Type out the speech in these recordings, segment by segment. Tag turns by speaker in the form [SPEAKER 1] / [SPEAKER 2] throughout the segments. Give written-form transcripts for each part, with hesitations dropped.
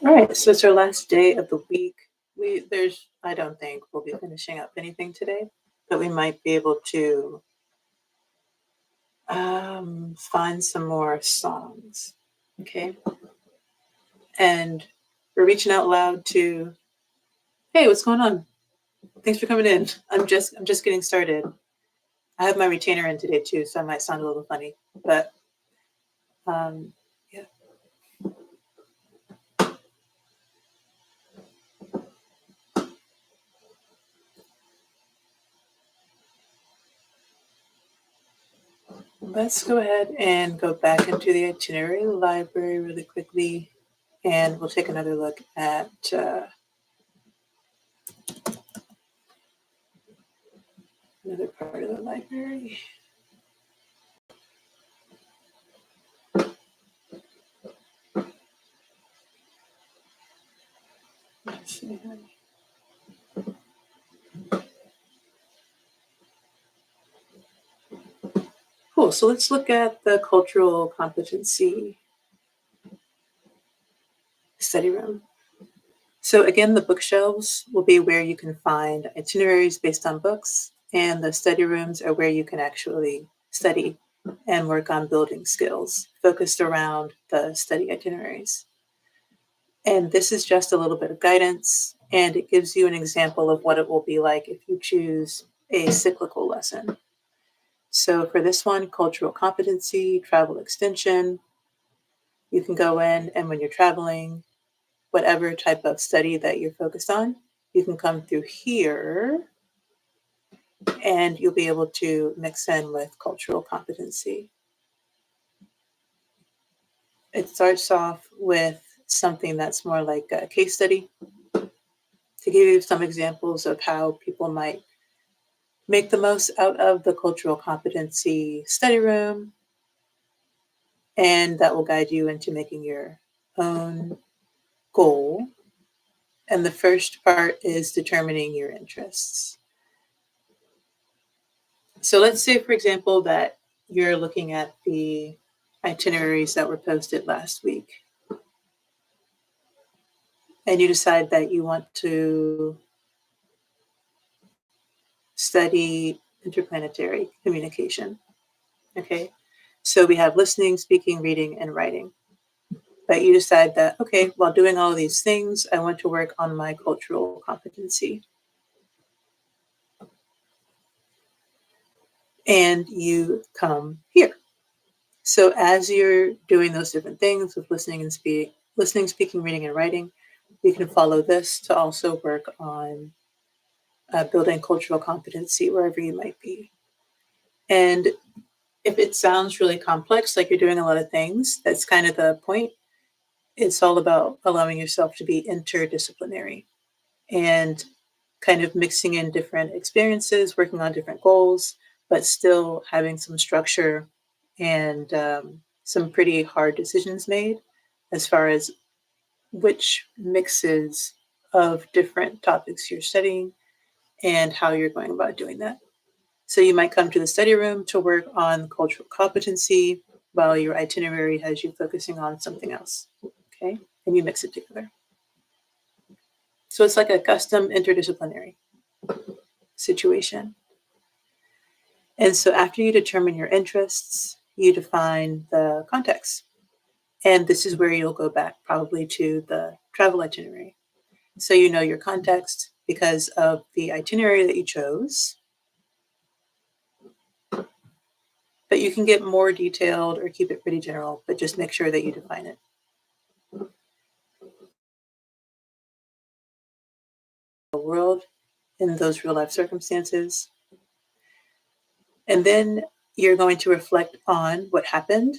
[SPEAKER 1] All right, so it's our last day of the week. I don't think we'll be finishing up anything today, but we might be able to find some more songs. Okay, and we're reaching out loud to, hey, what's going on? Thanks for coming in. I'm just getting started. I have my retainer in today too, so I might sound a little funny, but yeah. Let's go ahead and go back into the itinerary library really quickly, and we'll take another look at another part of the library. Let's see. Cool. So let's look at the cultural competency study room. So again, the bookshelves will be where you can find itineraries based on books, and the study rooms are where you can actually study and work on building skills focused around the study itineraries. And this is just a little bit of guidance, and it gives you an example of what it will be like if you choose a cyclical lesson. So for this one, cultural competency, travel extension, you can go in, and when you're traveling, whatever type of study that you're focused on, you can come through here and you'll be able to mix in with cultural competency. It starts off with something that's more like a case study to give you some examples of how people might make the most out of the cultural competency study room, and that will guide you into making your own goal. And the first part is determining your interests. So let's say, for example, that you're looking at the itineraries that were posted last week, and you decide that you want to study interplanetary communication. Okay, so we have listening, speaking, reading, and writing. But you decide that, okay, while doing all of these things, I want to work on my cultural competency. And you come here. So as you're doing those different things with listening, speaking, reading, and writing, you can follow this to also work on building cultural competency wherever you might be. And if it sounds really complex, like you're doing a lot of things, that's kind of the point. It's all about allowing yourself to be interdisciplinary and kind of mixing in different experiences, working on different goals, but still having some structure and some pretty hard decisions made as far as which mixes of different topics you're studying and how you're going about doing that. So you might come to the study room to work on cultural competency while your itinerary has you focusing on something else. Okay, and you mix it together. So it's like a custom interdisciplinary situation. And so after you determine your interests, you define the context. And this is where you'll go back probably to the travel itinerary. So you know your context because of the itinerary that you chose. But you can get more detailed or keep it pretty general, but just make sure that you define it. The world in those real life circumstances. And then you're going to reflect on what happened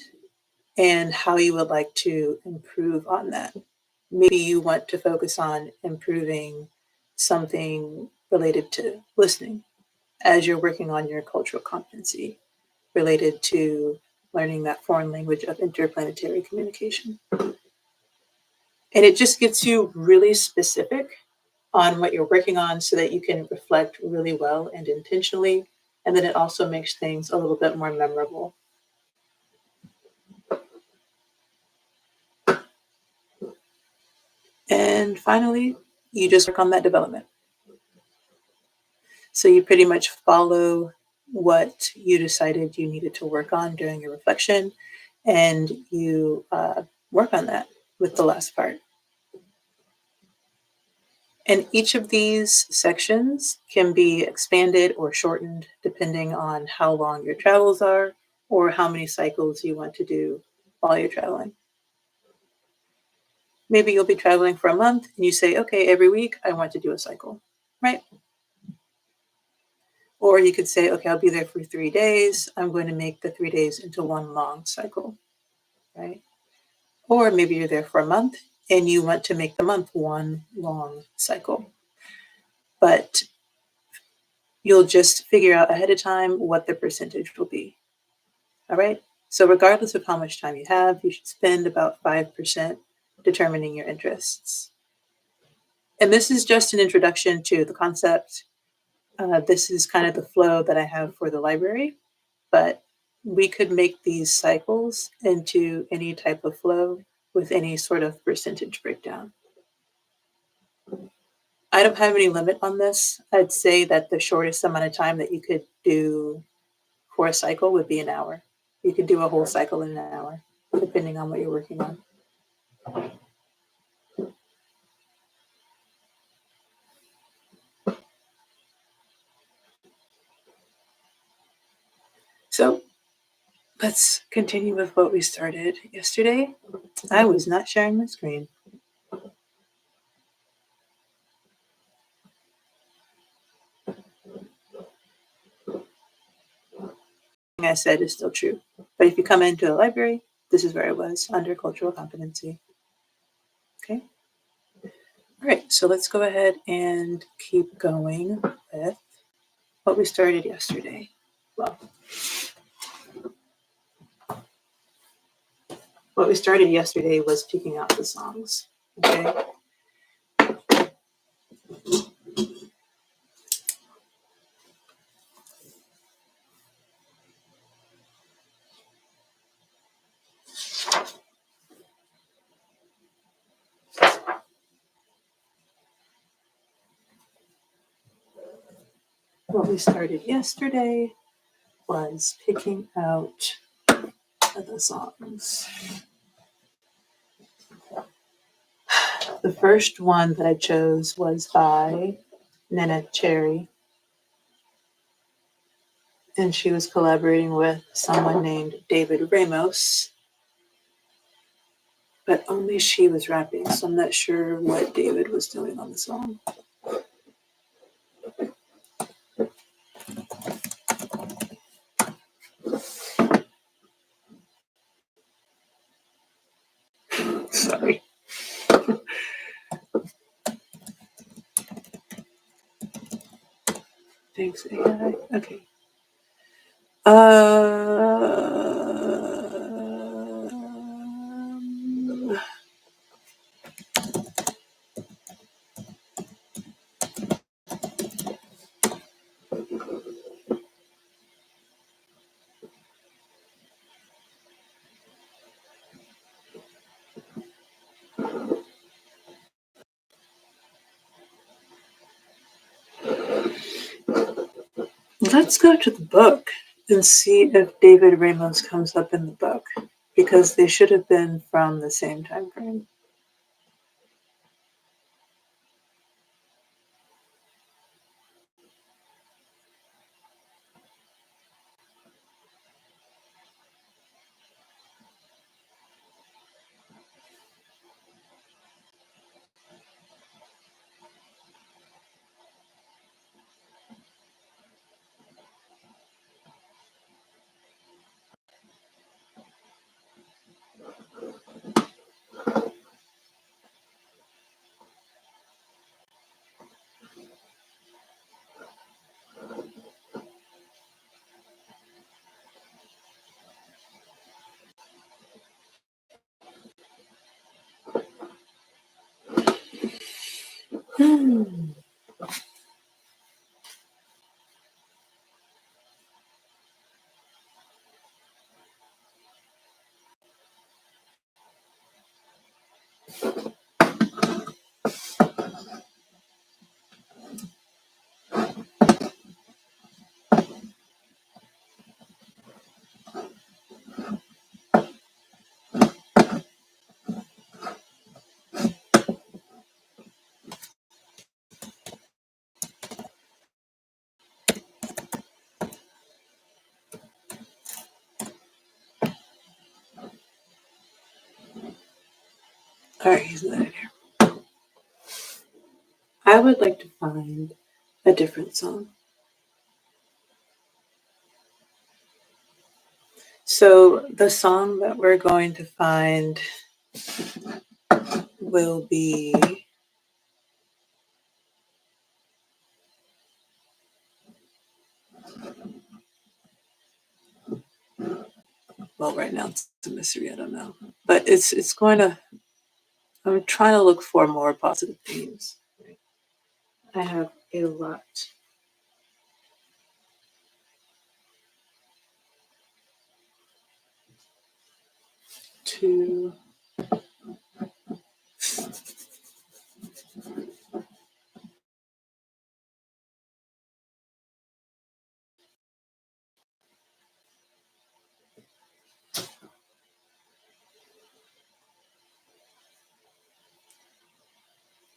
[SPEAKER 1] and how you would like to improve on that. Maybe you want to focus on improving something related to listening as you're working on your cultural competency related to learning that foreign language of interplanetary communication. And it just gets you really specific on what you're working on so that you can reflect really well and intentionally. And then it also makes things a little bit more memorable. And finally, you just work on that development. So you pretty much follow what you decided you needed to work on during your reflection, and you work on that with the last part. And each of these sections can be expanded or shortened depending on how long your travels are or how many cycles you want to do while you're traveling. Maybe you'll be traveling for a month and you say, okay, every week I want to do a cycle, right? Or you could say, okay, I'll be there for 3 days. I'm going to make the 3 days into one long cycle, right? Or maybe you're there for a month and you want to make the month one long cycle. But you'll just figure out ahead of time what the percentage will be. All right. So, regardless of how much time you have, you should spend about 5% determining your interests. And this is just an introduction to the concept. This is kind of the flow that I have for the library, but we could make these cycles into any type of flow with any sort of percentage breakdown. I don't have any limit on this. I'd say that the shortest amount of time that you could do for a cycle would be an hour. You could do a whole cycle in an hour, depending on what you're working on. So let's continue with what we started yesterday. I was not sharing my screen. I said is still true. But if you come into the library, this is where I was under cultural competency. Okay. All right. So let's go ahead and keep going with what we started yesterday. Well, what we started yesterday was picking out the songs. Okay. What we started yesterday was picking out the songs. The first one that I chose was by Nana Cherry, and she was collaborating with someone named David Ramos, but only she was rapping, so I'm not sure what David was doing on the song. Sorry. Thanks, AI. Okay. Let's go to the book and see if David Ramos comes up in the book, because they should have been from the same time frame. All right, he's not in here. I would like to find a different song. So the song that we're going to find will be well, right now it's a mystery, I don't know. But it's going to I'm trying to look for more positive themes. I have a lot. To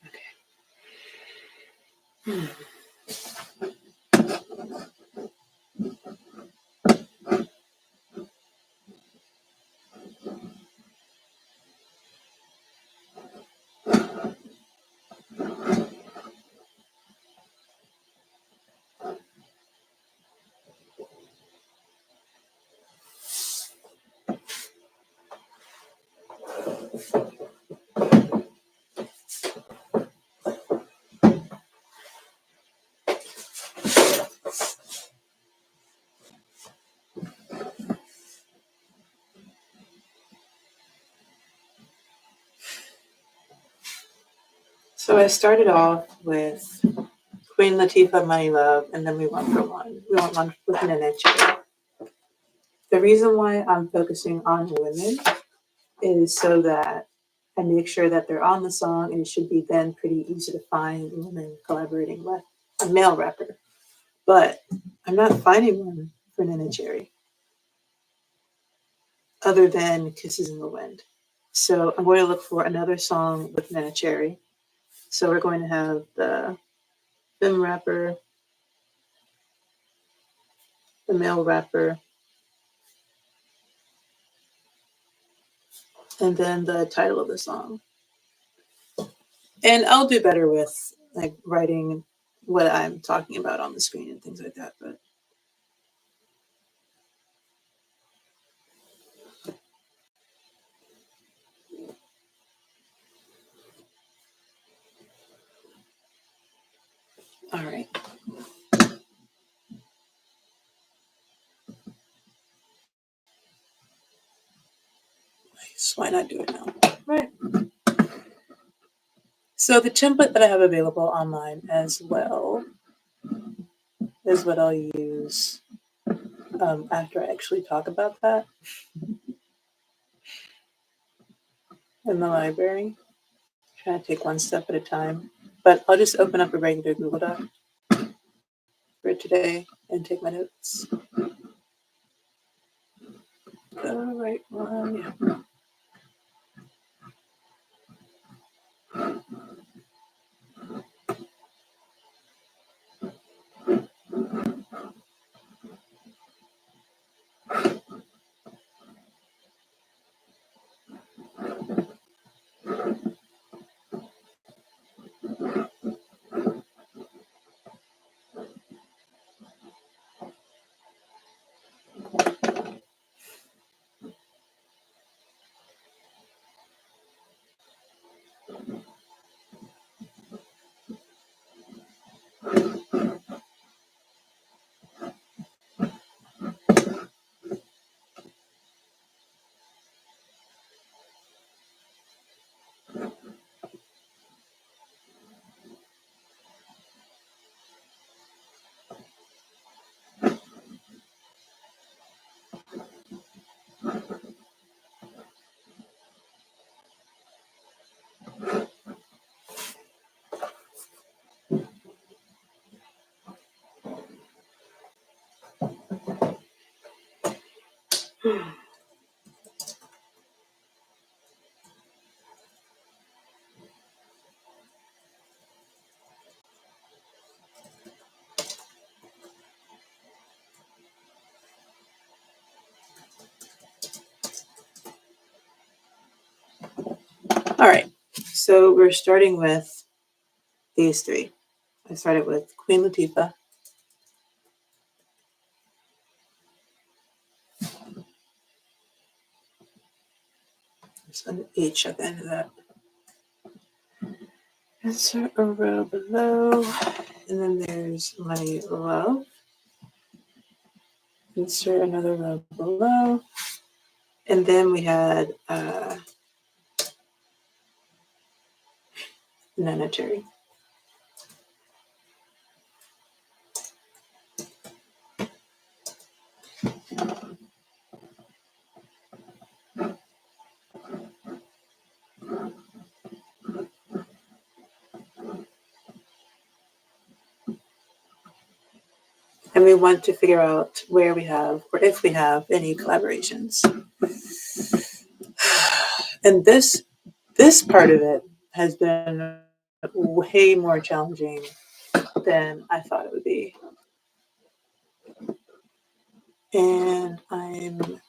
[SPEAKER 1] okay. So I started off with Queen Latifah, Money Love, and then we went for one. We went one with an NHA. The reason why I'm focusing on women is so that I make sure that they're on the song, and it should be then pretty easy to find women collaborating with a male rapper. But I'm not finding one for Nina Cherry other than Kisses in the Wind. So I'm going to look for another song with Nina Cherry. So we're going to have the femme rapper, the male rapper, and then the title of the song. And I'll do better with like writing what I'm talking about on the screen and things like that. But all right. So why not do it now? Right. So the template that I have available online as well is what I'll use after I actually talk about that in the library. Trying to take one step at a time. But I'll just open up a regular Google Doc for today and take my notes. The right one, yeah. All right. So we're starting with these three. I started with Queen Latifah. There's an H at the end of that. Insert a row below. And then there's My Love. Insert another row below. And then we had Itinerary. And we want to figure out where we have, or if we have, any collaborations. And this part of it has been way more challenging than I thought it would be. And I'm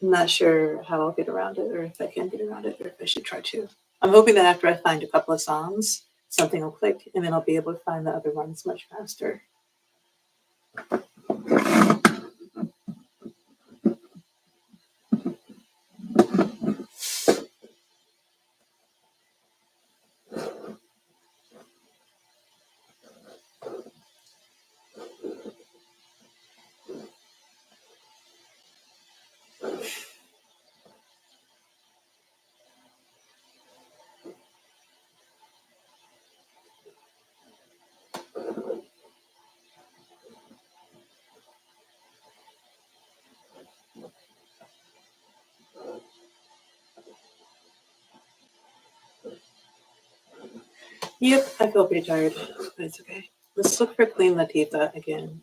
[SPEAKER 1] not sure how I'll get around it, or if I can get around it, or if I should try to. I'm hoping that after I find a couple of songs, something will click, and then I'll be able to find the other ones much faster. Yep, I feel pretty tired, but it's okay. Let's look for Queen Latifah again.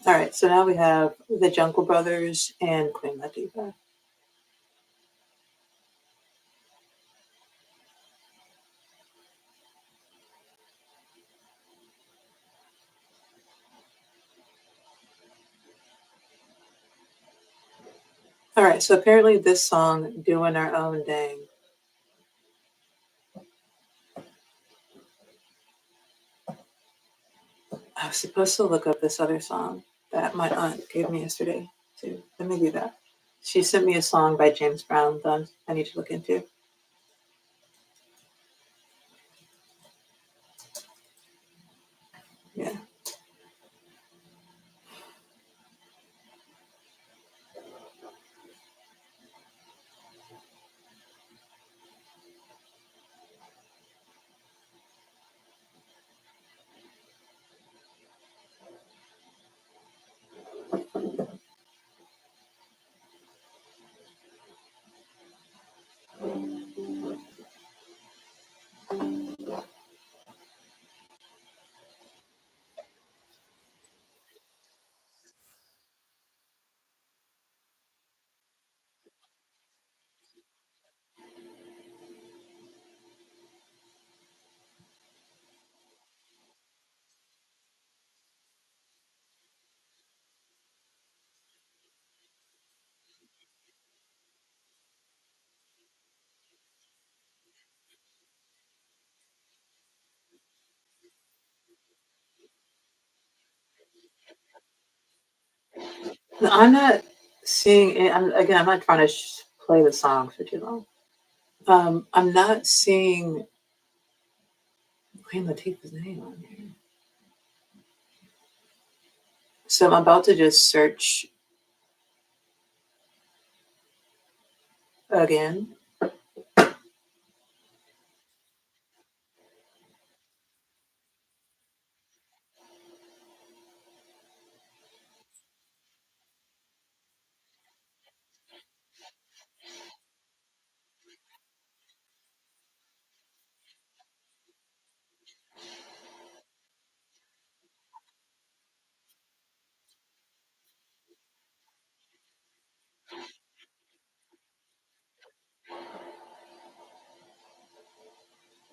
[SPEAKER 1] All right, so now we have the Jungle Brothers and Queen Latifah. All right, so apparently this song, Doing Our Own Dang. I was supposed to look up this other song that my aunt gave me yesterday, too. Let me do that. She sent me a song by James Brown that I need to look into. Yeah. No, I'm not seeing it. I'm not trying to play the song for too long. I'm not seeing Queen Latifah's name on here. So I'm about to just search again.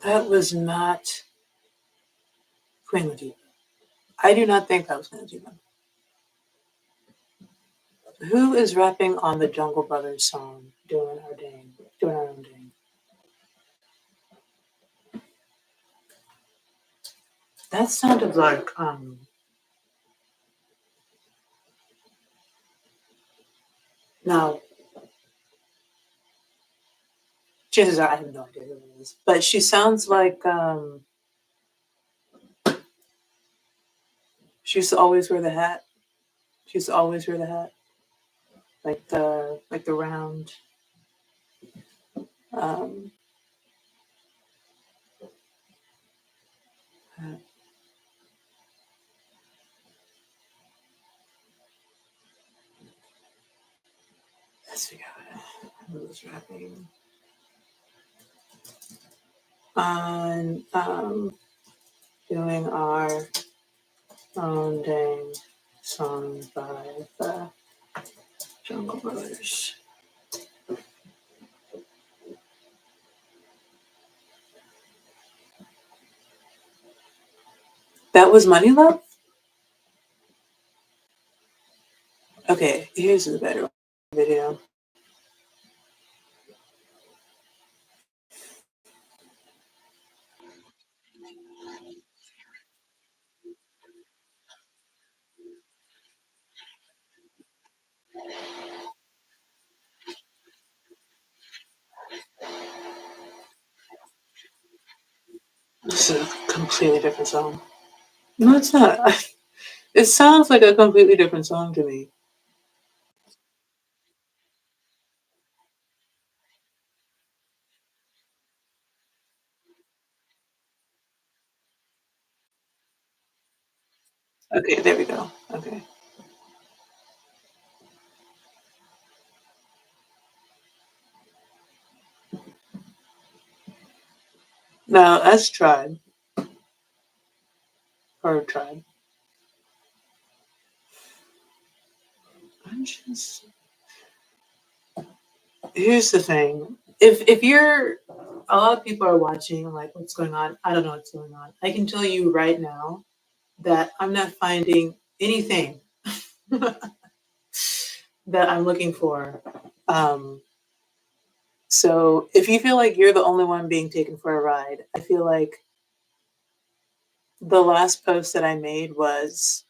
[SPEAKER 1] That was not Queen Latifah. I do not think that was Queen Latifah. Who is rapping on the Jungle Brothers song, Doing Our Dang, Doing Our Own Dang? That sounded like, no, chances are I have no idea who it is. But she sounds like, she used to always wear the hat. She used to always wear the hat. Like the round, um, hat. Let's figure out who was rapping on, Doing Our Own Dang song by the Jungle Brothers. That was Money Love? Okay, here's the better video. This is a completely different song. No, it's not. It sounds like a completely different song to me. Okay, there we go. Okay. Now, that's Tribe, or Tribe. I'm just. Here's the thing. If you're. A lot of people are watching, like, what's going on. I don't know what's going on. I can tell you right now that I'm not finding anything that I'm looking for. So if you feel like you're the only one being taken for a ride, I feel like the last post that I made was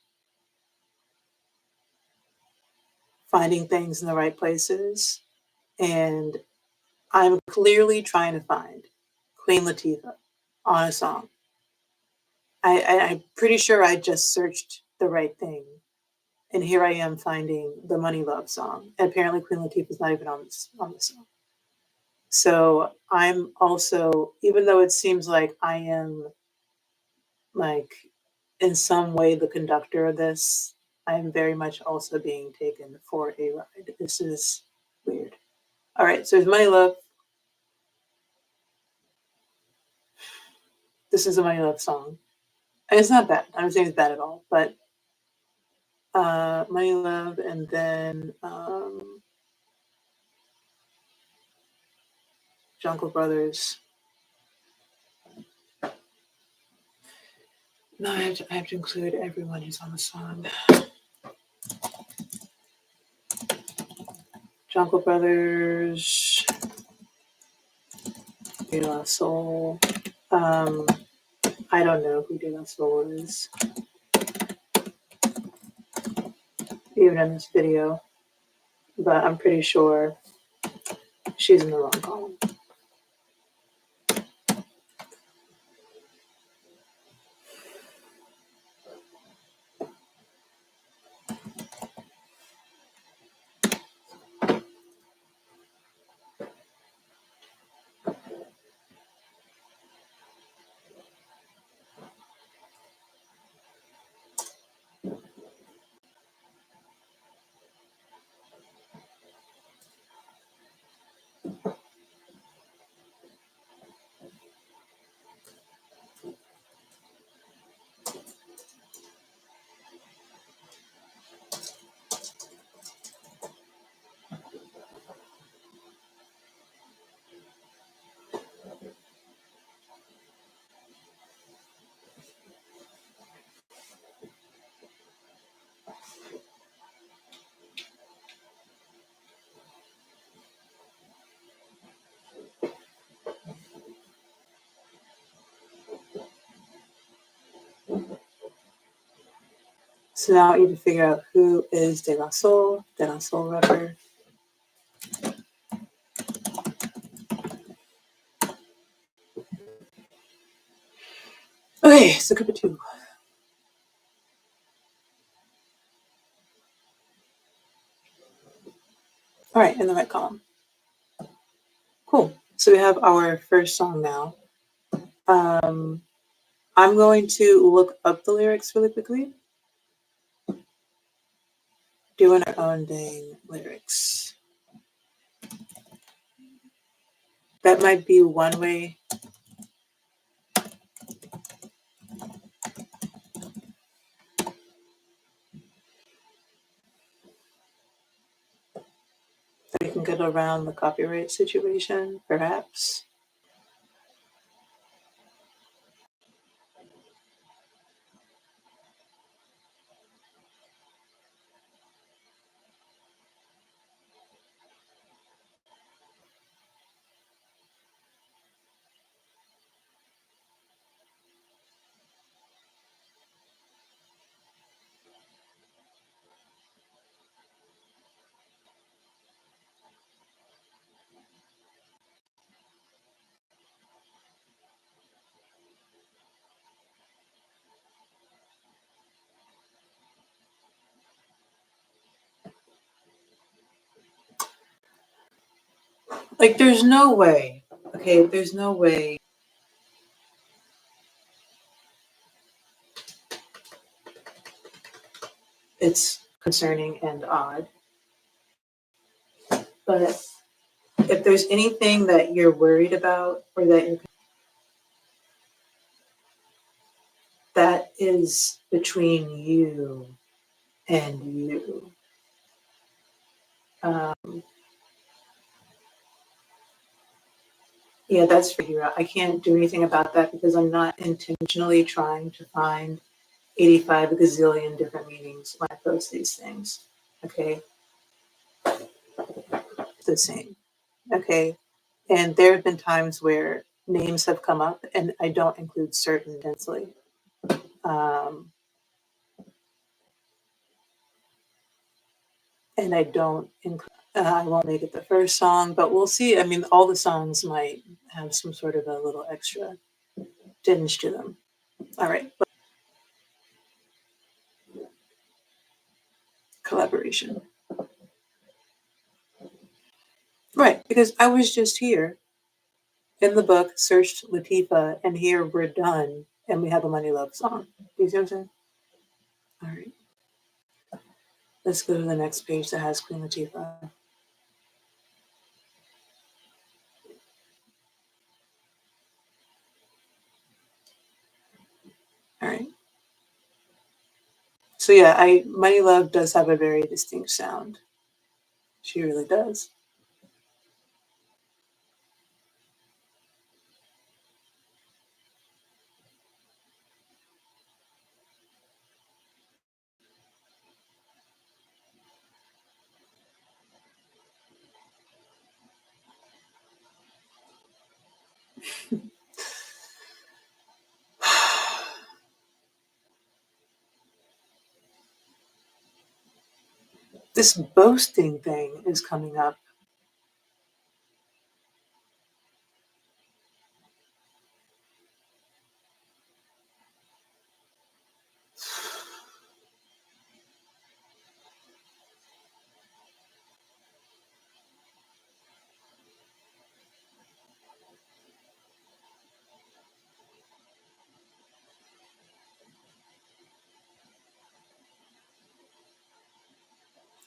[SPEAKER 1] finding things in the right places. And I'm clearly trying to find Queen Latifah on a song. I'm pretty sure I just searched the right thing. And here I am finding the Money Love song. And apparently Queen Latifah's not even on this song. So I'm also, even though it seems like I am like in some way the conductor of this, I am very much also being taken for a ride. This is weird. All right, so there's Money Love. This is a Money Love song. And it's not bad. I'm not saying it's bad at all, but Money Love, and then Jungle Brothers. No, I have to include everyone who's on the song. Jungle Brothers, De La Soul. I don't know who De La Soul is, even in this video, but I'm pretty sure she's in the wrong column. So now I need to figure out who is De La Soul rapper. Okay, so group of two. All right, in the right column. Cool. So we have our first song now. I'm going to look up the lyrics really quickly. Doing our own dang lyrics. That might be one way. We can get around the copyright situation, perhaps. Like, there's no way. Okay, there's no way. It's concerning and odd. But if there's anything that you're worried about or that is between you and you. Yeah, that's for you. I can't do anything about that because I'm not intentionally trying to find 85 gazillion different meanings when I post these things. Okay. The same. Okay. And there have been times where names have come up and I don't include certain intensely. And I don't include, I won't make it the first song, but we'll see. I mean, all the songs might have some sort of a little extra tinge to them. All right. Collaboration. Right. Because I was just here in the book, searched Latifah, and here we're done and we have a Money Love song. Do you see what I'm saying? All right. Let's go to the next page that has Queen Latifah. All right. So yeah, Money Love does have a very distinct sound. She really does. This boasting thing is coming up.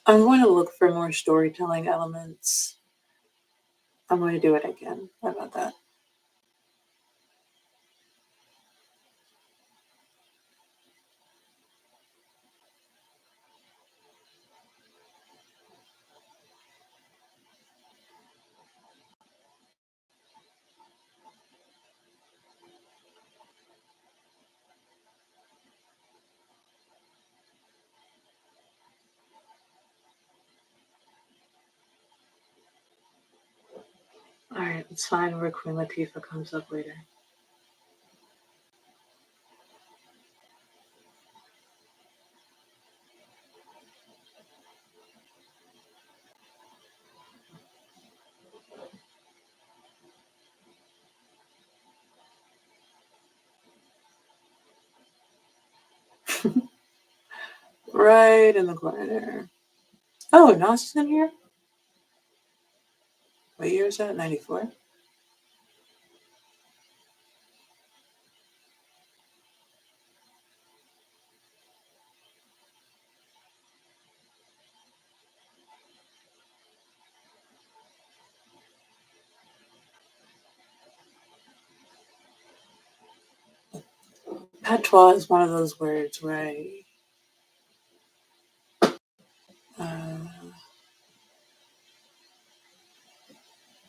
[SPEAKER 1] I'm going to look for more storytelling elements. I'm going to do it again. How about that? All right, let's find where Queen Latifah comes up later. Right in the corner. Oh, Nos is in here? What year is that? 94? Patois is one of those words where I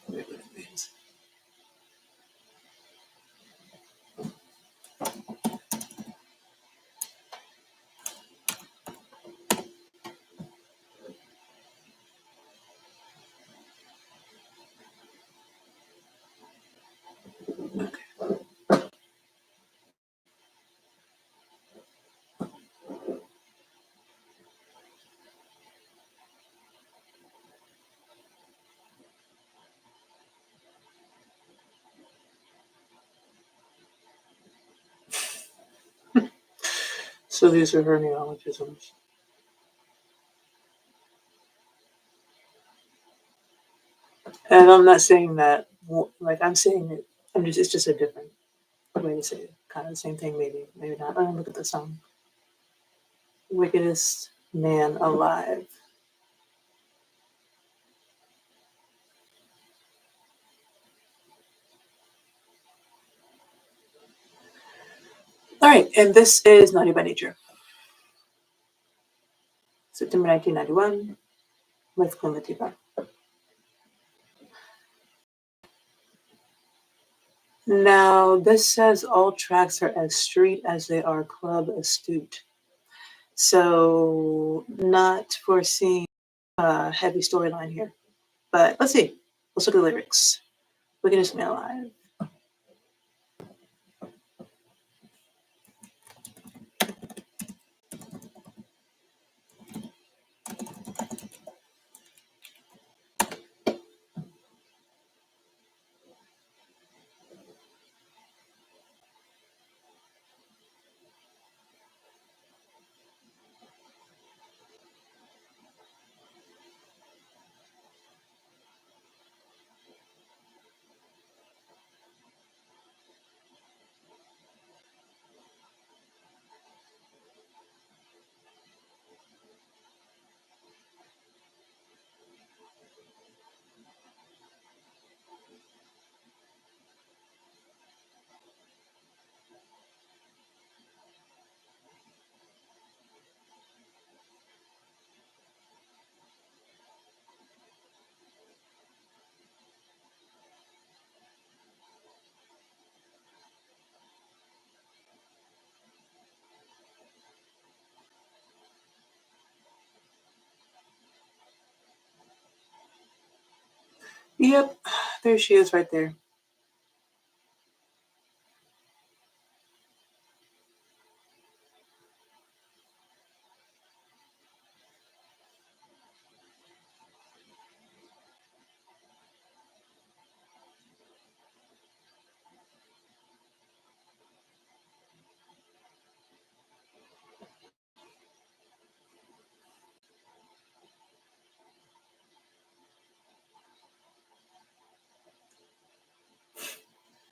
[SPEAKER 1] forget what it means. Okay. So these are her neologisms. And I'm not saying that, like, I'm saying it, it's just a different way to say it. Kind of the same thing, maybe, maybe not. Oh, look at the song. Wickedest man alive. All right, and this is Naughty by Nature. September 1991 with Queen Latifah. Now, this says all tracks are as street as they are club astute. So, not foreseeing a heavy storyline here. But let's see. Let's look at the lyrics. Wickedest man alive. Yep, there she is right there.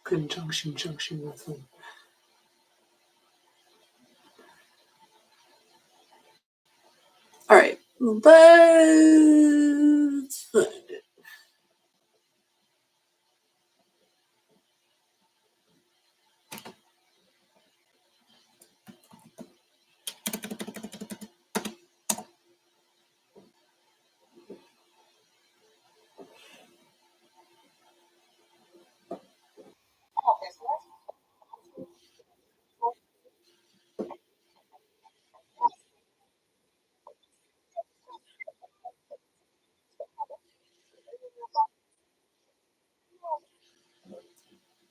[SPEAKER 1] Conjunction junction with them. All right, let's find it.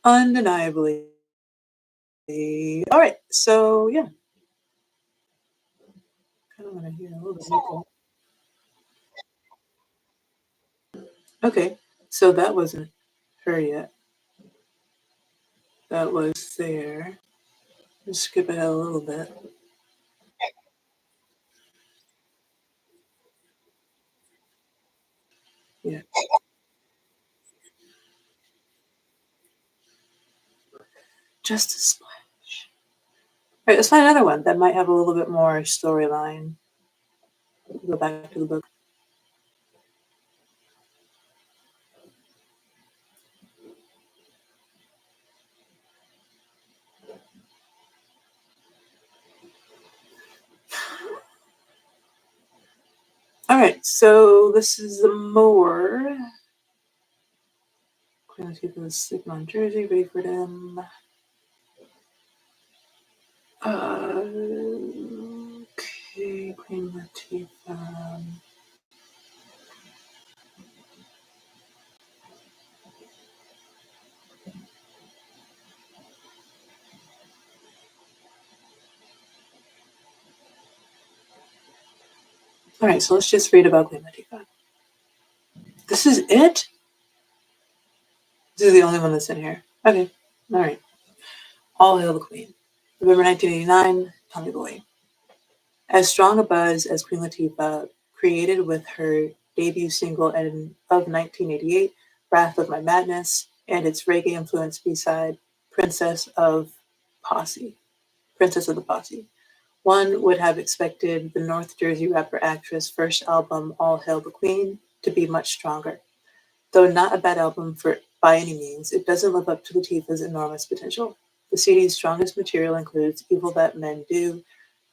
[SPEAKER 1] Undeniably. All right, so yeah, kind of want to hear a little bit more. Okay, so that wasn't her yet. That was there. Just skip ahead a little bit. Yeah. Just a splash. All right, let's find another one that might have a little bit more storyline. Go back to the book. All right, so this is the more. Queen Latifah is sleeping on Jersey, ready for them. Okay, Queen Latifah. All right, so let's just read about Queen Latifah. This is it? This is the only one that's in here. Okay, all right. All hail the Queen. November 1989, Tommy Boy. As strong a buzz as Queen Latifah created with her debut single of 1988, Wrath of My Madness, and its reggae-influenced B-side, Princess of the Posse. One would have expected the North Jersey rapper actress' first album, All Hail the Queen, to be much stronger. Though not a bad album by any means, it doesn't live up to Latifah's enormous potential. The CD's strongest material includes Evil That Men Do,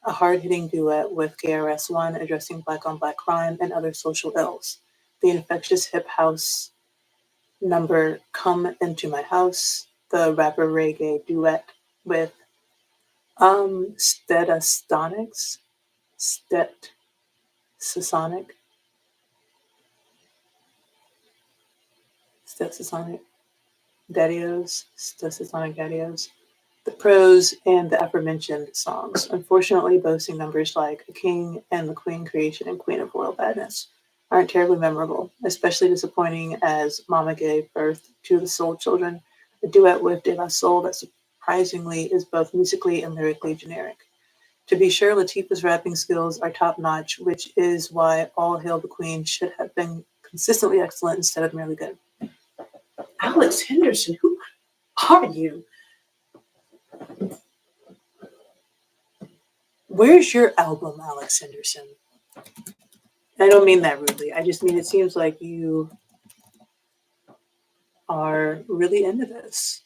[SPEAKER 1] a hard-hitting duet with KRS-One addressing black-on-black crime and other social ills, the infectious hip house number Come Into My House, the rapper reggae duet with Stetsasonic, Stetsasonic Daddios, the prose, and the aforementioned songs, unfortunately boasting numbers like A King and the Queen Creation and Queen of Royal Badness, aren't terribly memorable, especially disappointing as Mama gave birth to the Soul Children, a duet with De La Soul that surprisingly is both musically and lyrically generic. To be sure, Latifah's rapping skills are top-notch, which is why All Hail the Queen should have been consistently excellent instead of merely good. Alex Henderson, who are you? Where's your album, Alex Henderson? I don't mean that rudely. I just mean it seems like you are really into this.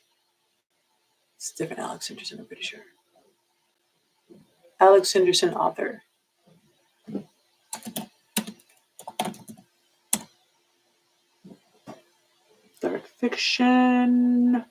[SPEAKER 1] It's a different Alex Henderson, I'm pretty sure. Alex Henderson, author. Dark fiction.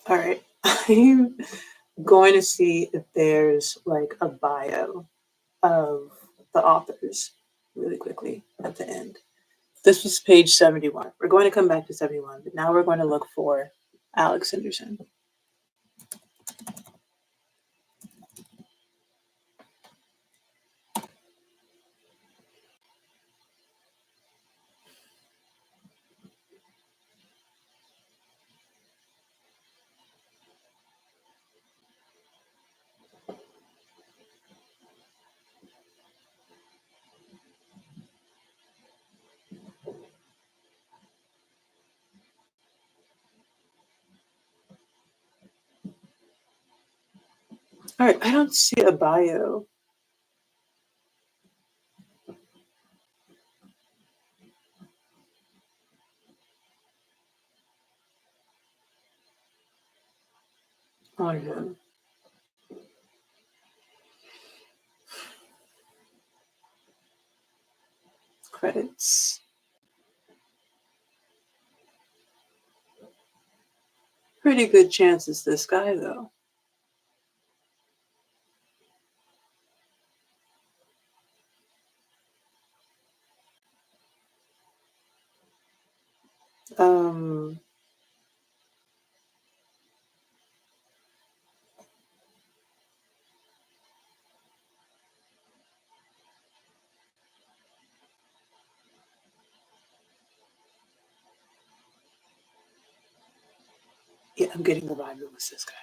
[SPEAKER 1] All right. I'm going to see if there's like a bio of the authors really quickly at the end. This was page 71. We're going to come back to 71, but now we're going to look for Alex Henderson. All right, I don't see a bio. On him. Credits. Pretty good chance it's this guy, though. I'm getting the vibe it was this guy.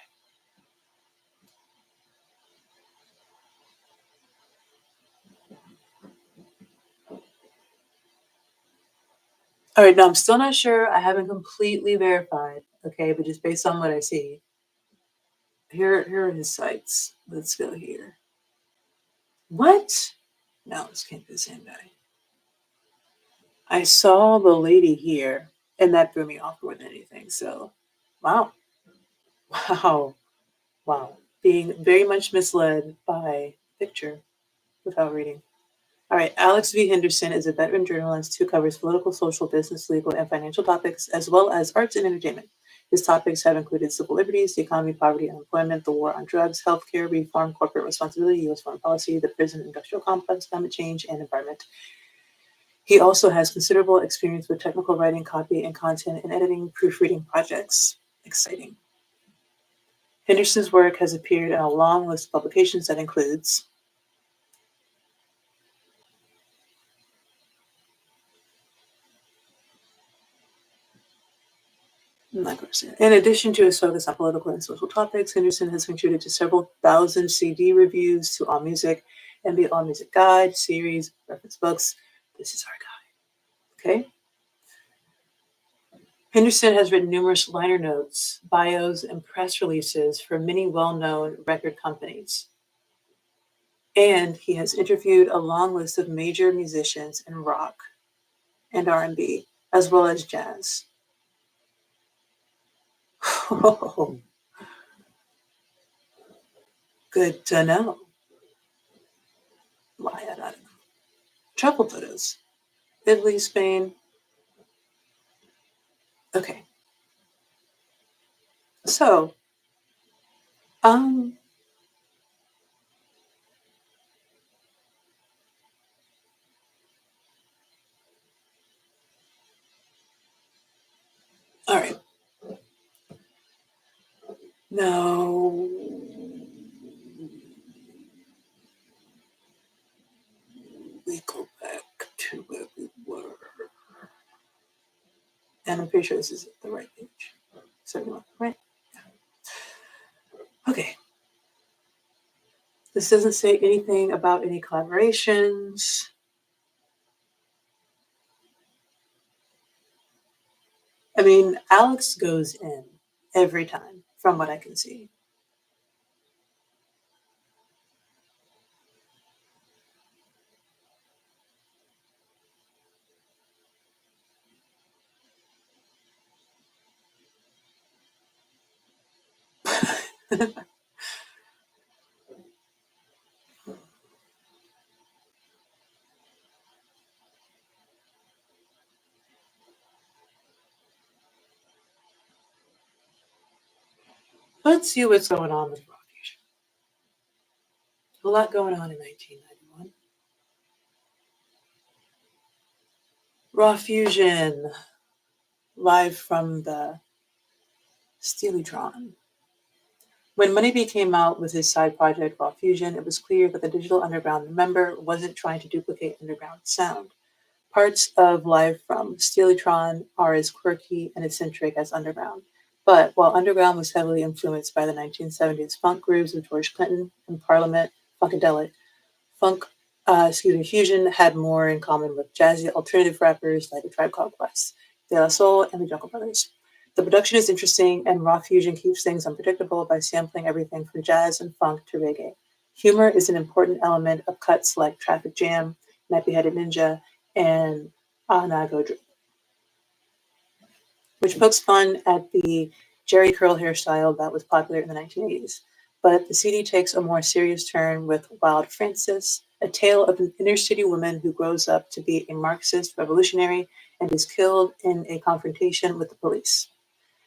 [SPEAKER 1] All right, now I'm still not sure. I haven't completely verified, okay, but just based on what I see. Here are his sites. Let's go here. What? No, this can't be the same guy. I saw the lady here, and that threw me off more than anything. So, wow. Wow. Wow. Being very much misled by picture without reading. All right. Alex V. Henderson is a veteran journalist who covers political, social, business, legal, and financial topics, as well as arts and entertainment. His topics have included civil liberties, the economy, poverty, unemployment, the war on drugs, healthcare, reform, corporate responsibility, U.S. foreign policy, the prison industrial complex, climate change, and environment. He also has considerable experience with technical writing, copy, and content and editing, proofreading projects. Exciting. Henderson's work has appeared in a long list of publications that includes in addition to his focus on political and social topics, Henderson has contributed to several thousand CD reviews to AllMusic and the AllMusic Guide series, reference books. This is our guy. Okay. Henderson has written numerous liner notes, bios, and press releases for many well-known record companies. And he has interviewed a long list of major musicians in rock and R&B, as well as jazz. Oh, good to know. Why I don't know. Travel photos. Italy, Spain. Okay. So, um, all right. Now, we go back to where we were. And I'm pretty sure this is the right page. 71, right? Okay. This doesn't say anything about any collaborations. I mean, Alex goes in every time, from what I can see. Let's see what's going on with raw fusion. A lot going on in 1991. Raw fusion, live from the Steelytron. When Moneybee came out with his side project Raw Fusion, it was clear that the Digital Underground member wasn't trying to duplicate underground sound. Parts of Live from Steelytron are as quirky and eccentric as Underground. But while Underground was heavily influenced by the 1970s funk grooves of George Clinton and Parliament Funkadelic, Fusion had more in common with jazzy alternative rappers like the Tribe Called Quest, De La Soul, and the Jungle Brothers. The production is interesting, and Raw Fusion keeps things unpredictable by sampling everything from jazz and funk to reggae. Humor is an important element of cuts like Traffic Jam, Nappy Headed Ninja, and Anago Drip, which pokes fun at the Jerry curl hairstyle that was popular in the 1980s. But the CD takes a more serious turn with Wild Francis, a tale of an inner city woman who grows up to be a Marxist revolutionary and is killed in a confrontation with the police.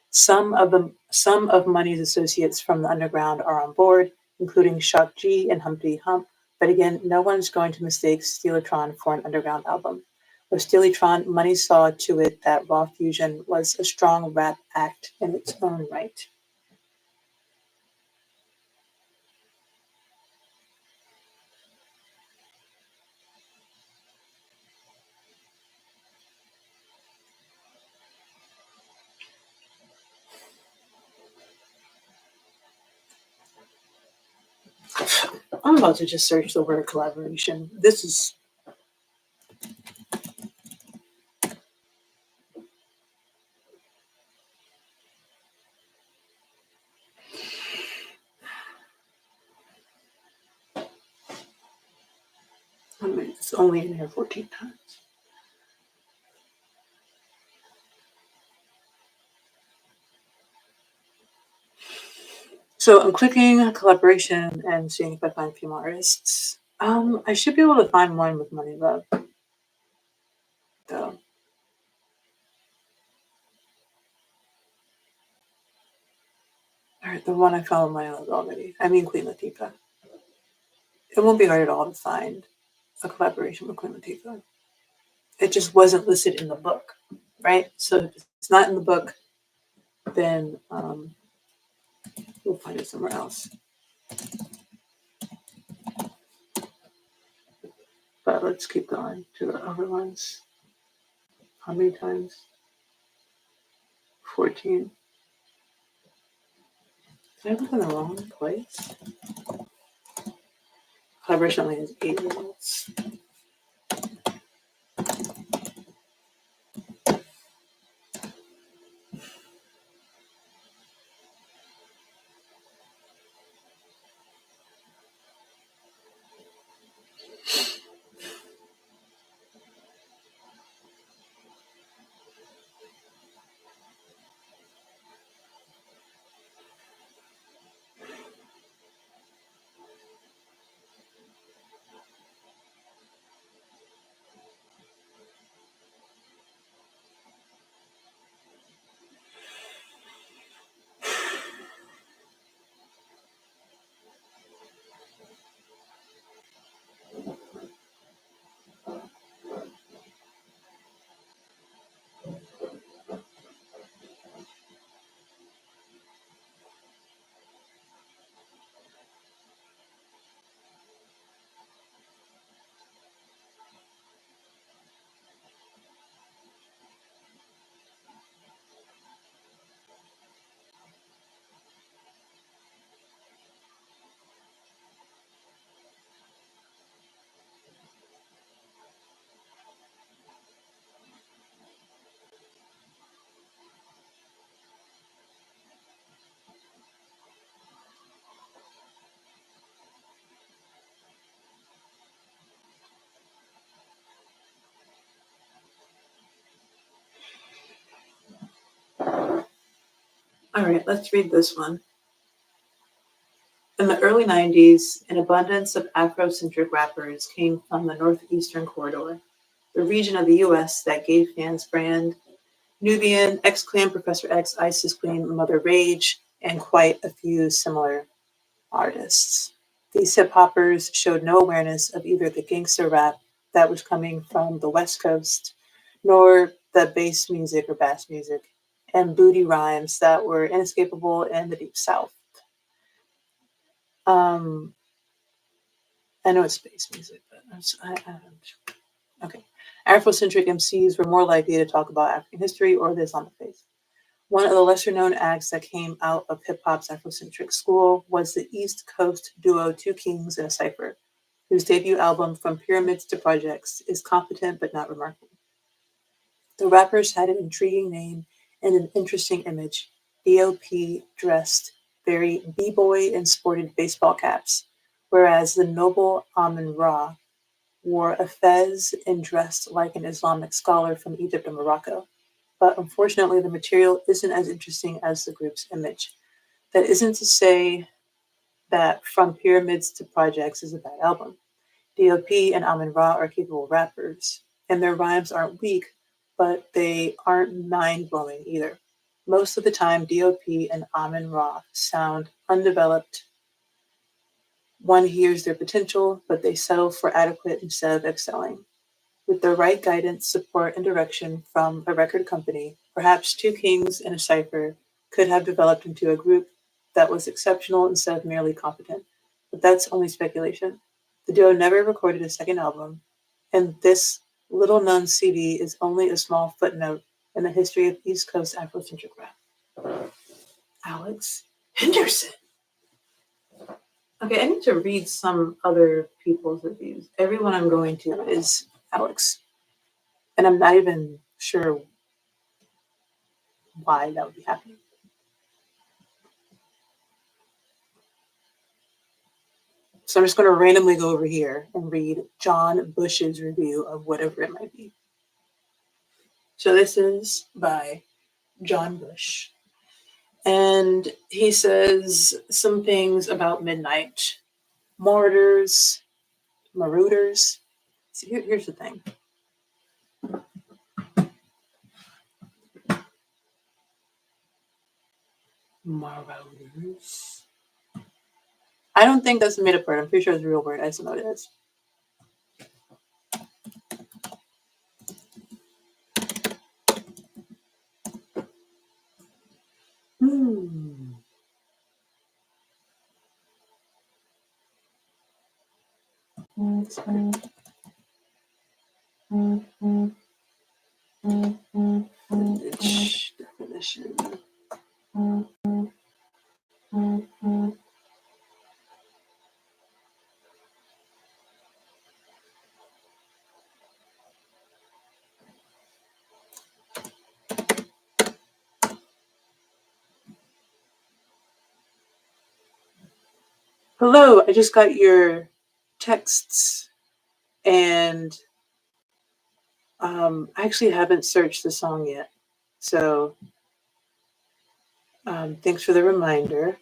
[SPEAKER 1] Some of Money's associates from the underground are on board, including Shock G and Humpty Hump, but again, no one's going to mistake Steelytron for an underground album. With Steelytron, Money saw to it that Raw Fusion was a strong rap act in its own right. I'm about to just search the word collaboration. This is it's only in here 14 times. So I'm clicking collaboration and seeing if I find a few more artists. I should be able to find one with Money Love, though. All right, the one I found on my own already. I mean Queen Latifah. It won't be hard at all to find a collaboration with Queen Latifah. It just wasn't listed in the book, right? So if it's not in the book, then we'll find it somewhere else. But let's keep going to the other ones. How many times? 14. Did I look in the wrong place? Collaboration only has 8 results. All right, let's read this one. In the early 90s, an abundance of Afrocentric rappers came from the Northeastern Corridor, the region of the US that gave fans Brand, Nubian, X-Clan, Professor X, Isis Queen, Mother Rage, and quite a few similar artists. These hip-hoppers showed no awareness of either the gangster rap that was coming from the West Coast, nor the bass music or bass music, and booty rhymes that were inescapable in the Deep South. I know it's bass music, but okay. Afrocentric MCs were more likely to talk about African history or the Islamic faith. One of the lesser-known acts that came out of hip-hop's Afrocentric school was the East Coast duo Two Kings and a Cypher, whose debut album From Pyramids to Projects is competent but not remarkable. The rappers had an intriguing name and an interesting image. D.O.P. dressed very b-boy and sported baseball caps, whereas the noble Amun-Ra wore a fez and dressed like an Islamic scholar from Egypt and Morocco. But unfortunately, the material isn't as interesting as the group's image. That isn't to say that From Pyramids to Projects is a bad album. D.O.P. and Amun-Ra are capable rappers, and their rhymes aren't weak, but they aren't mind-blowing either. Most of the time, D.O.P. and Amun-Ra sound undeveloped. One hears their potential, but they settle for adequate instead of excelling. With the right guidance, support, and direction from a record company, perhaps Two Kings and a Cypher could have developed into a group that was exceptional instead of merely competent. But that's only speculation. The duo never recorded a second album, and this little known CD is only a small footnote in the history of East Coast Afrocentric rap. Alex Henderson. Okay, I need to read some other people's reviews. Everyone I'm going to is Alex. And I'm not even sure why that would be happening. So I'm just going to randomly go over here and read John Bush's review of whatever it might be. So this is by John Bush. And he says some things about midnight. Marauders. So here's the thing. Marauders. I don't think that's a made up word. I'm pretty sure it's a real word. I just don't know what it is. Definition. Hello, I just got your texts, and I actually haven't searched the song yet. So thanks for the reminder.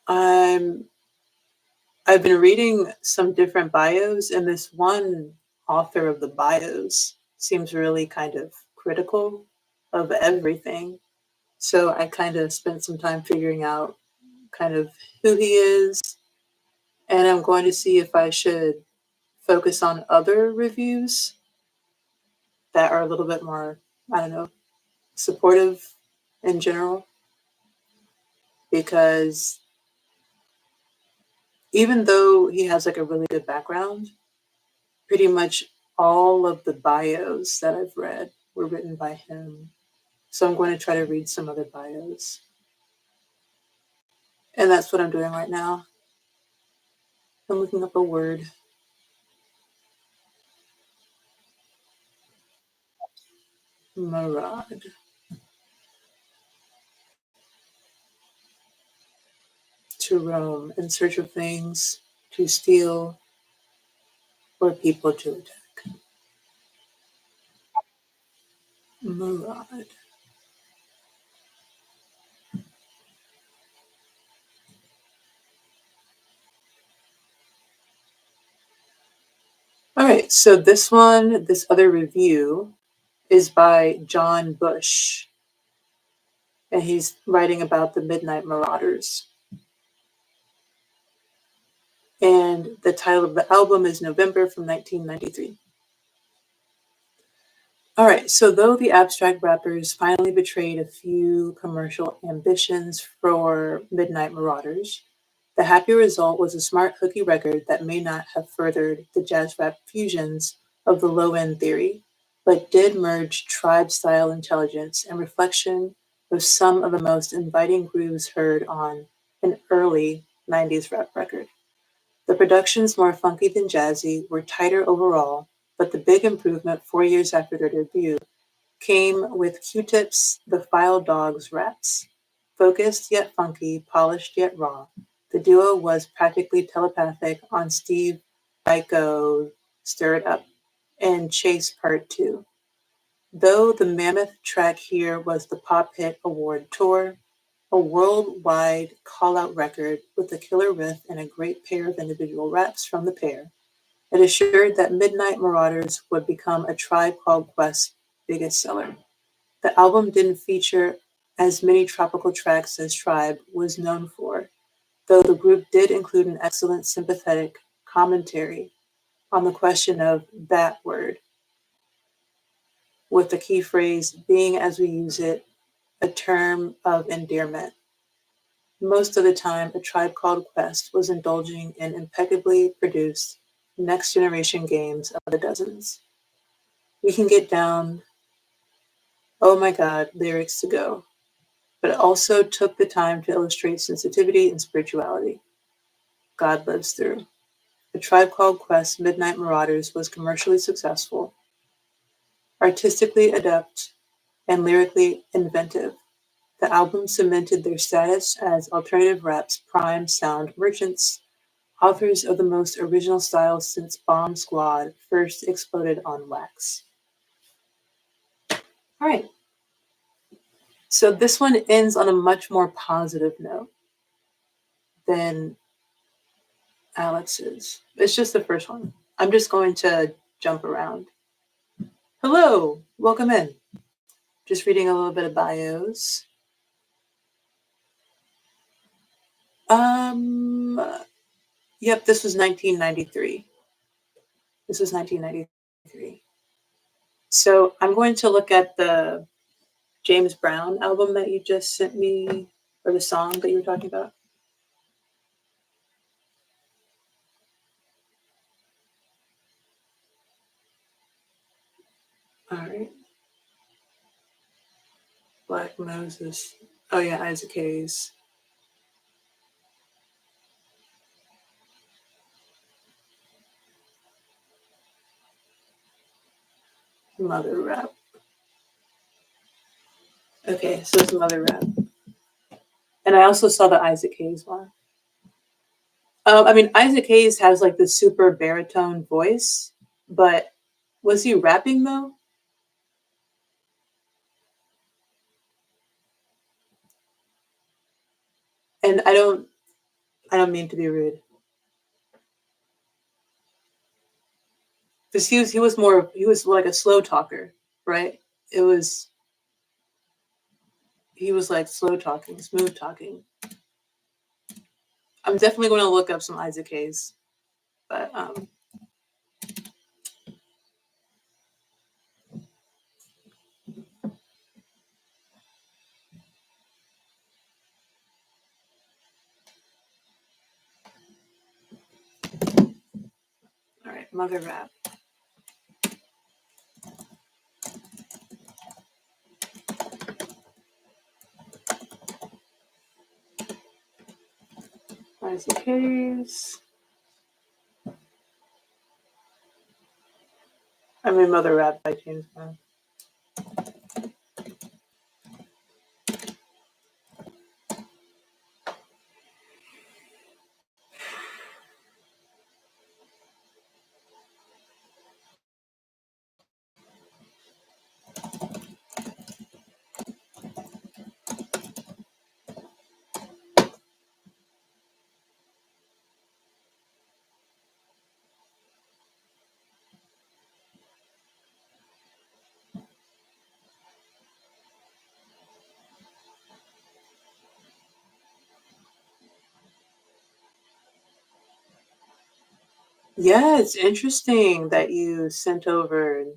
[SPEAKER 1] I've been reading some different bios, and this one author of the bios seems really kind of critical of everything. So I kind of spent some time figuring out kind of who he is, and I'm going to see if I should focus on other reviews that are a little bit more, I don't know, supportive in general. Because even though he has like a really good background, pretty much all of the bios that I've read were written by him. So I'm going to try to read some other bios. And that's what I'm doing right now. I'm looking up a word. Marad. To roam in search of things, to steal, or people to attack. Marad. All right, so this other review is by John Bush, and he's writing about the Midnight Marauders. And the title of the album is November from 1993. All right, so though the abstract rappers finally betrayed a few commercial ambitions for Midnight Marauders, the happy result was a smart, hooky record that may not have furthered the jazz rap fusions of the low end theory, but did merge tribe style intelligence and reflection with some of the most inviting grooves heard on an early 90s rap record. The productions, more funky than jazzy, were tighter overall, but the big improvement 4 years after their debut came with Q-Tip's The File Dogs raps. Focused yet funky, polished yet raw, the duo was practically telepathic on Steve Biko Stir It Up and Chase Part 2. Though the mammoth track here was the Pop Hit Award Tour, a worldwide call-out record with a killer riff and a great pair of individual raps from the pair, it assured that Midnight Marauders would become a Tribe Called Quest's biggest seller. The album didn't feature as many tropical tracks as Tribe was known for, though the group did include an excellent sympathetic commentary on the question of that word, with the key phrase being as we use it, a term of endearment. Most of the time, A Tribe Called Quest was indulging in impeccably produced next generation games of the dozens. We can get down, oh my god, lyrics to go, but it also took the time to illustrate sensitivity and spirituality. God lives through. A Tribe Called Quest's Midnight Marauders was commercially successful, artistically adept, and lyrically inventive. The album cemented their status as alternative rap's prime sound merchants, authors of the most original style since Bomb Squad first exploded on wax. All right. So this one ends on a much more positive note than Alex's. It's just the first one. I'm just going to jump around. Hello, welcome in. Just reading a little bit of bios. Yep, this was 1993. This was 1993. So I'm going to look at the James Brown album that you just sent me, or the song that you were talking about. All right. Black Moses. Oh yeah, Isaac Hayes. Mother Rap. Okay, so it's Mother Rap. And I also saw the Isaac Hayes one. I mean, Isaac Hayes has like the super baritone voice, but was he rapping though? And I don't mean to be rude. Because he was like a slow talker, right? It was He was like slow talking, smooth talking. I'm definitely going to look up some Isaac Hayes, but all right, Mother Rap. Isaac Hayes. I mean, Mother Rap by James Brown. Yeah, it's interesting that you sent over and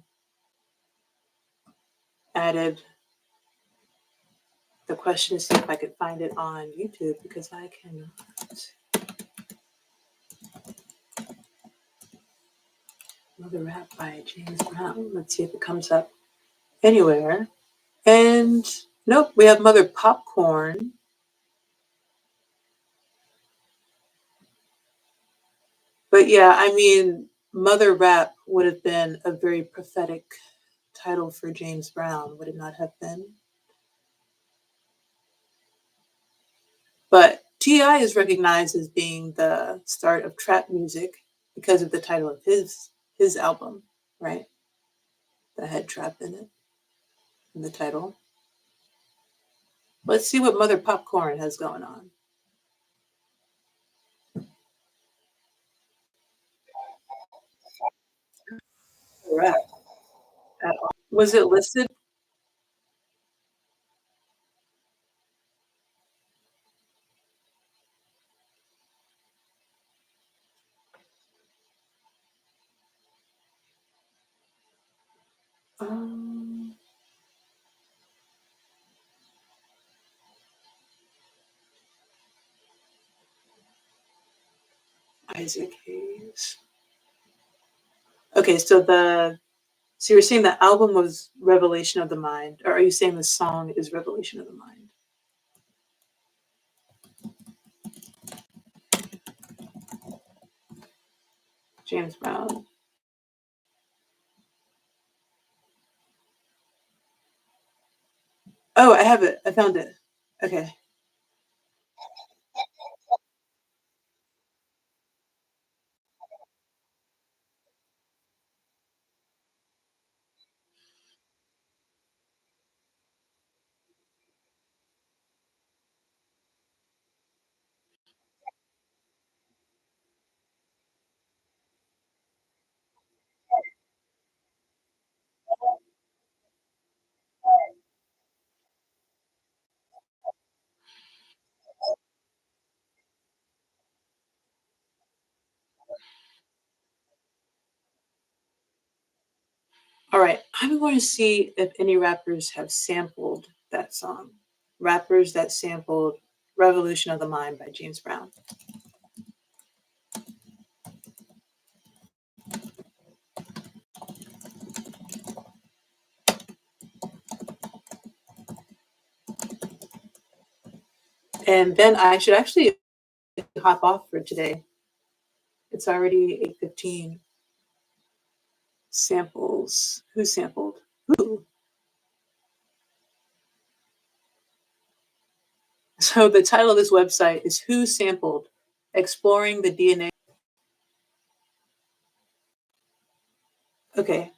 [SPEAKER 1] added the question to see if I could find it on YouTube because I cannot. Mother Rap by James Brown. Let's see if it comes up anywhere. And nope, we have Mother Popcorn. But yeah, I mean, Mother Rap would have been a very prophetic title for James Brown, would it not have been? But T.I. is recognized as being the start of trap music because of the title of his album, right? That had trap in it, in the title. Let's see what Mother Popcorn has going on. Rap. Was it listed? Um, Isaac Hayes. Okay, so you're saying the album was Revelation of the Mind, or are you saying the song is Revelation of the Mind? James Brown. Oh, I have it. I found it. Okay. All right. I'm going to see if any rappers have sampled that song. Rappers that sampled Revolution of the Mind by James Brown. And then I should actually hop off for today. It's already 8:15. Samples. Who sampled? Who? So the title of this website is Who Sampled? Exploring the DNA. Okay.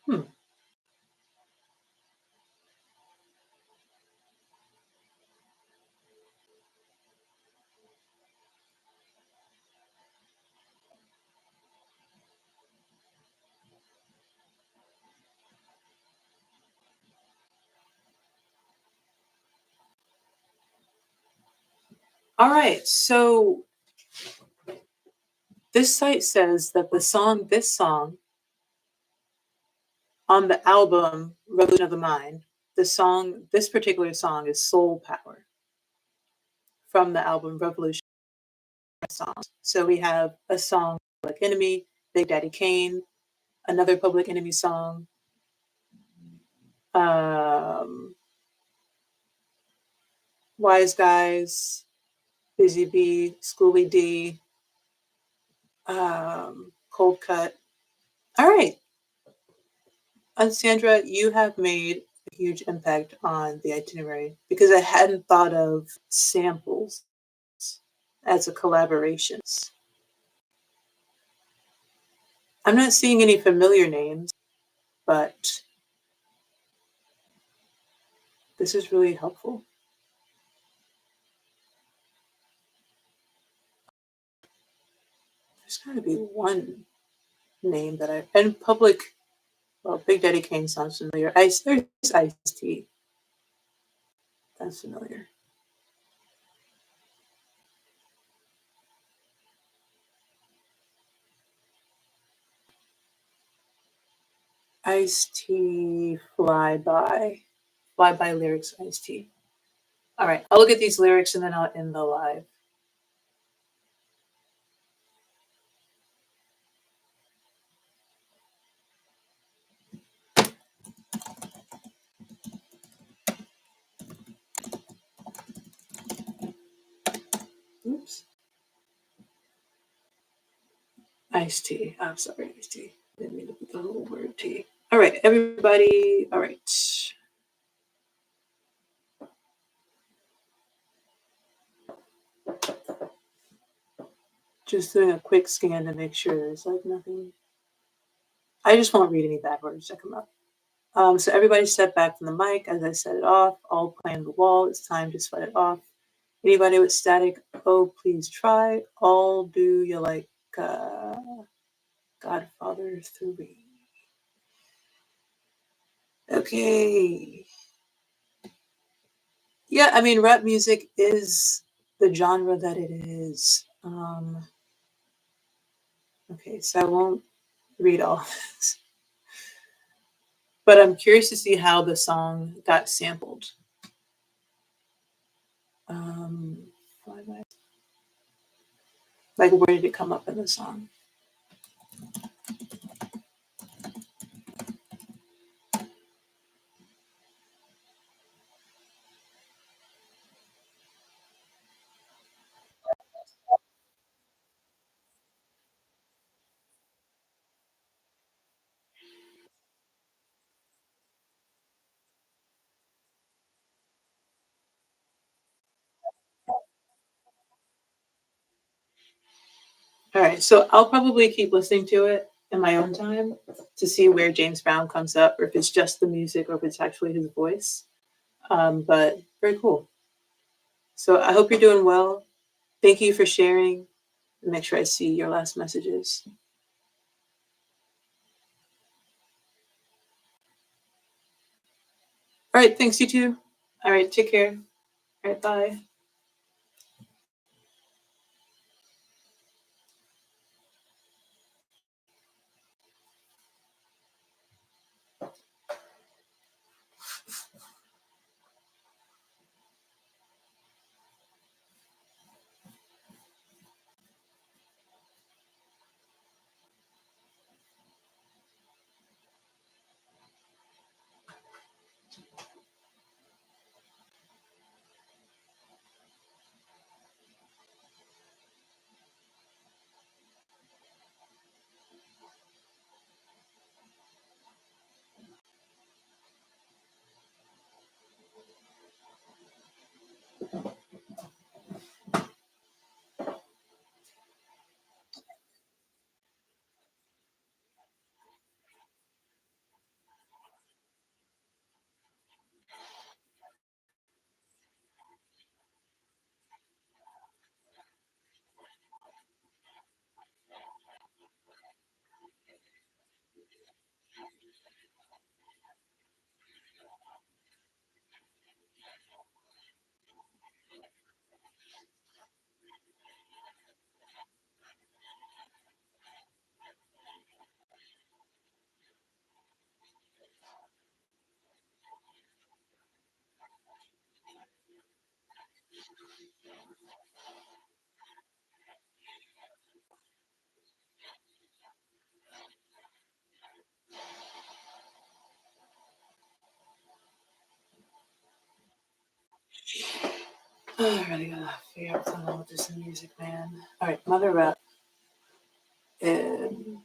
[SPEAKER 1] Hmm. All right. So this site says that this song on the album Revolution of the Mind, this particular song is Soul Power from the album Revolution Songs. So we have a song Public Enemy, Big Daddy Kane, another Public Enemy song, um, Wise Guys, Busy Bee, Schooly D, Cold Cut. All right. Sandra, you have made a huge impact on the itinerary because I hadn't thought of samples as a collaboration. I'm not seeing any familiar names, but this is really helpful. There's got to be one name that and public. Well, Big Daddy Kane sounds familiar. There's Ice T. That's familiar. Ice T. Fly by lyrics. Ice T. All right, I'll look at these lyrics and then I'll end the live. Oops. Iced tea. I'm sorry, iced tea. Didn't mean to put the whole word tea. All right, everybody. All right. Just doing a quick scan to make sure there's like nothing. I just won't read any bad words that come up. So everybody step back from the mic as I set it off. All play on the wall. It's time to sweat it off. Anybody with static, oh, please try. All do you like Godfather 3. Okay. Yeah, I mean, rap music is the genre that it is. Okay, so I won't read all this. But I'm curious to see how the song got sampled. Um, like, where did it come up in the song? All right, so I'll probably keep listening to it in my own time to see where James Brown comes up, or if it's just the music, or if it's actually his voice. But very cool. So I hope you're doing well. Thank you for sharing. Make sure I see your last messages. All right, thanks, you too. All right, take care. All right, bye. I really gotta figure out something with this music, man. All right, mother rap. And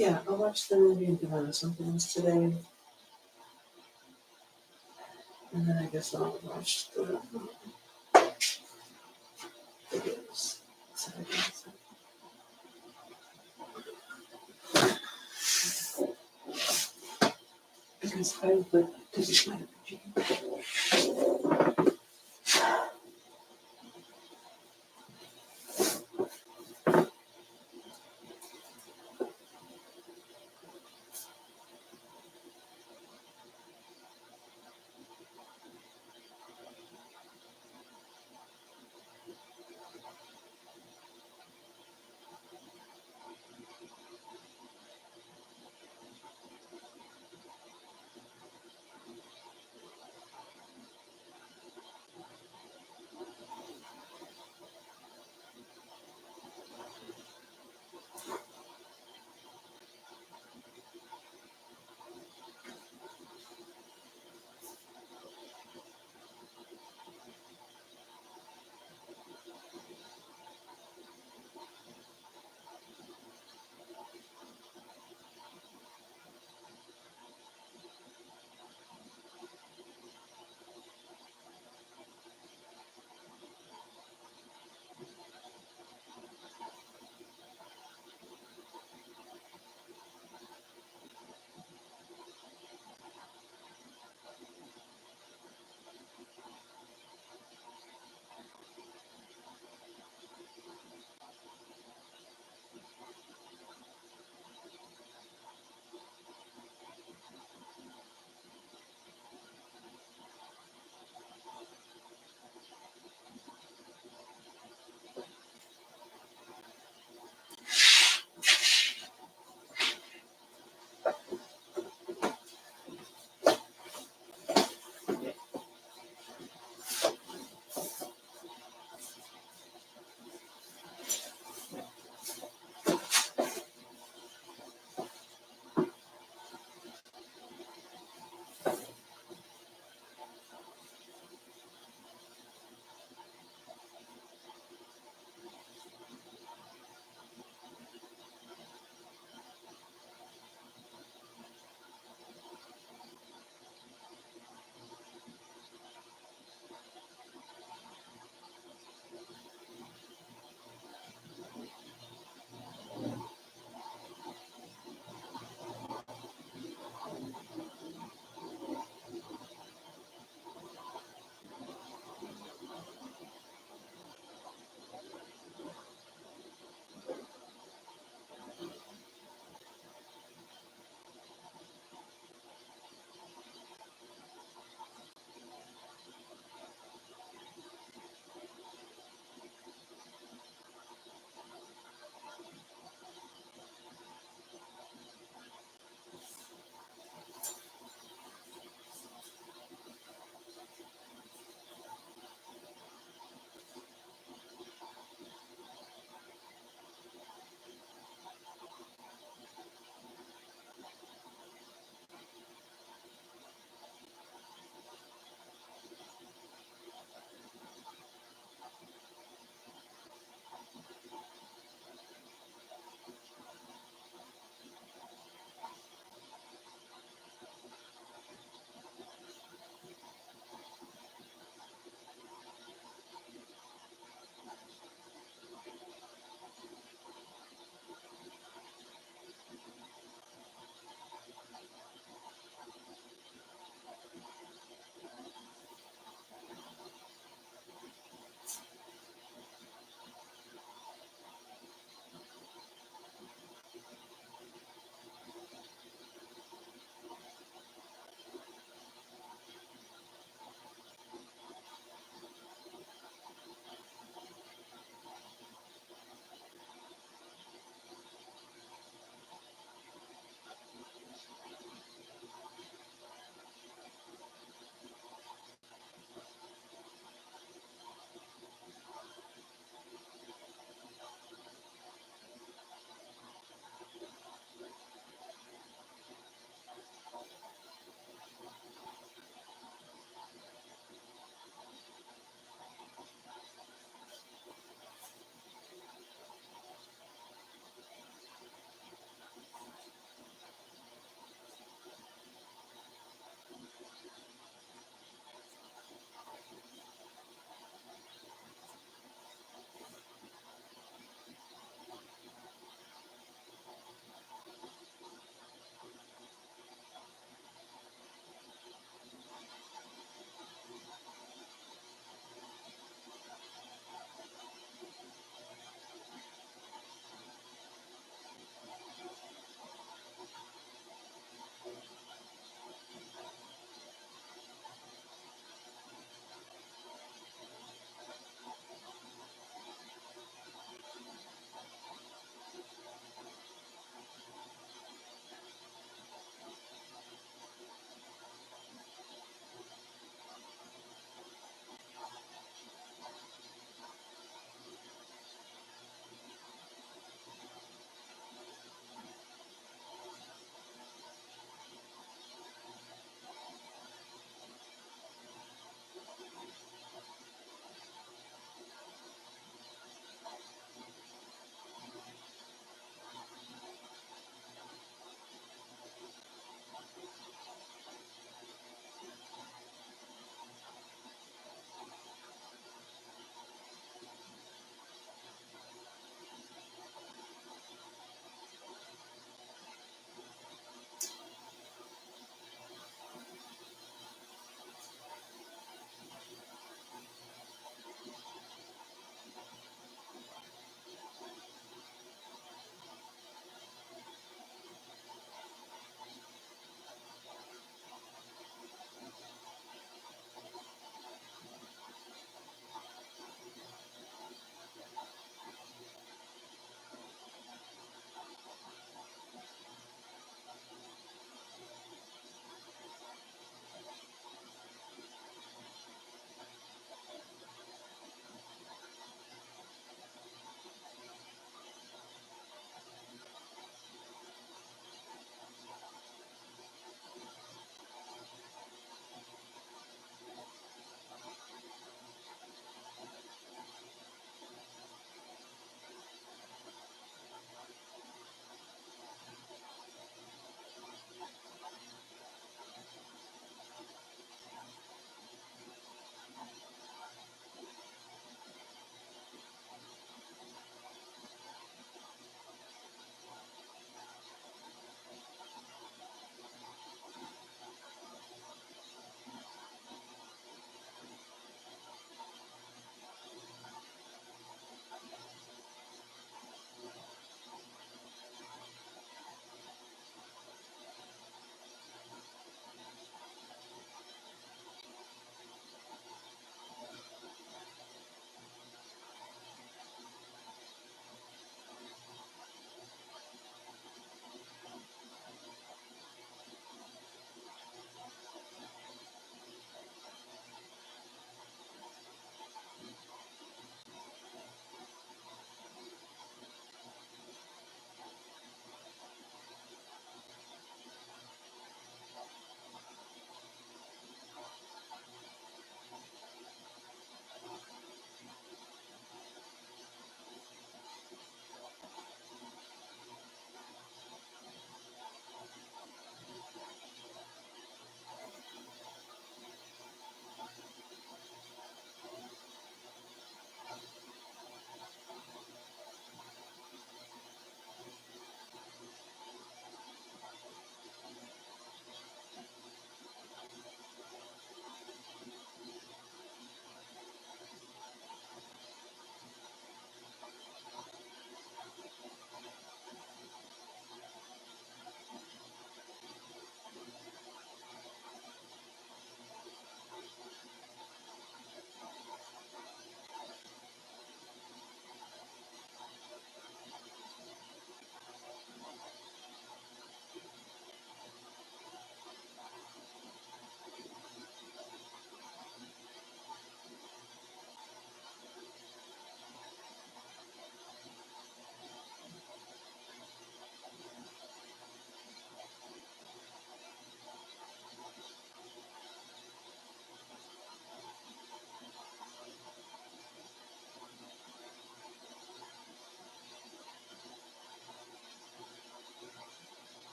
[SPEAKER 1] Yeah, I watched the movie and did something else today. And then I guess I'll watch the videos. Because I would like to do my energy.